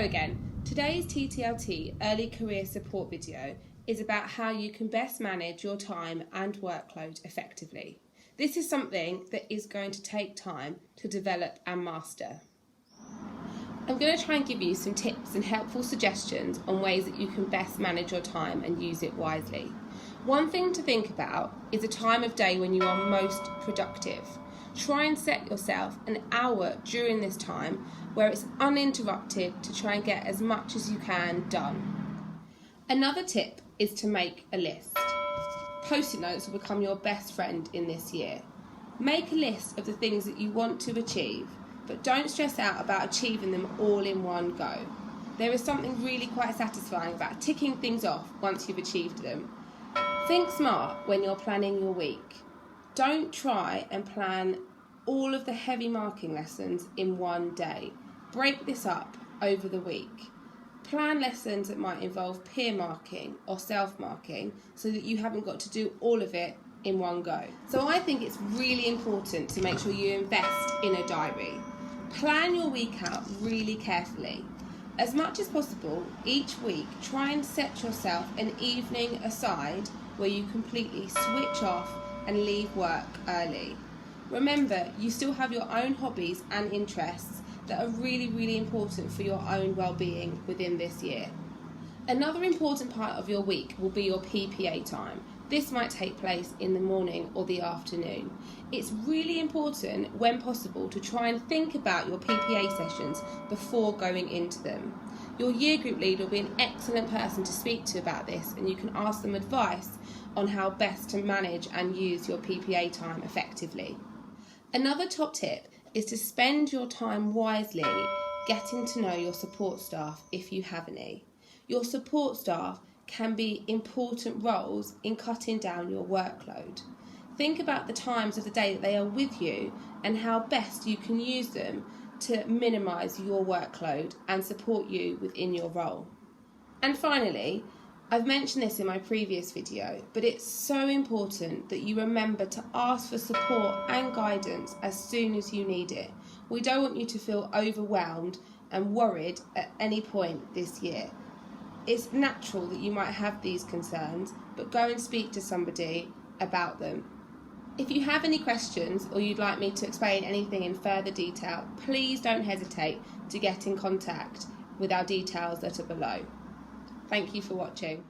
again, today's TTLT Early Career Support video is about how you can best manage your time and workload effectively. This is something that is going to take time to develop and master. I'm going to try and give you some tips and helpful suggestions on ways that you can best manage your time and use it wisely. One thing to think about is a time of day when you are most productive. Try and set yourself an hour during this time where it's uninterrupted to try and get as much as you can done. Another tip is to make a list. Post-it notes will become your best friend in this year. Make a list of the things that you want to achieve, but don't stress out about achieving them all in one go. There is something really quite satisfying about ticking things off once you've achieved them. Think smart when you're planning your week. Don't try and plan all of the heavy marking lessons in one day. Break this up over the week. Plan lessons that might involve peer marking or self-marking so that you haven't got to do all of it in one go. So I think it's really important to make sure you invest in a diary. Plan your week out really carefully. As much as possible, each week try and set yourself an evening aside where you completely switch off and leave work early. Remember, you still have your own hobbies and interests that are really, really important for your own well-being within this year. Another important part of your week will be your PPA time. This might take place in the morning or the afternoon. It's really important, when possible, to try and think about your PPA sessions before going into them. Your year group leader will be an excellent person to speak to about this, and you can ask them advice on how best to manage and use your PPA time effectively. Another top tip is to spend your time wisely getting to know your support staff if you have any. Your support staff can be important roles in cutting down your workload. Think about the times of the day that they are with you and how best you can use them to minimise your workload and support you within your role. And finally, I've mentioned this in my previous video, but it's so important that you remember to ask for support and guidance as soon as you need it. We don't want you to feel overwhelmed and worried at any point this year. It's natural that you might have these concerns, but go and speak to somebody about them. If you have any questions or you'd like me to explain anything in further detail, please don't hesitate to get in contact with our details that are below. Thank you for watching.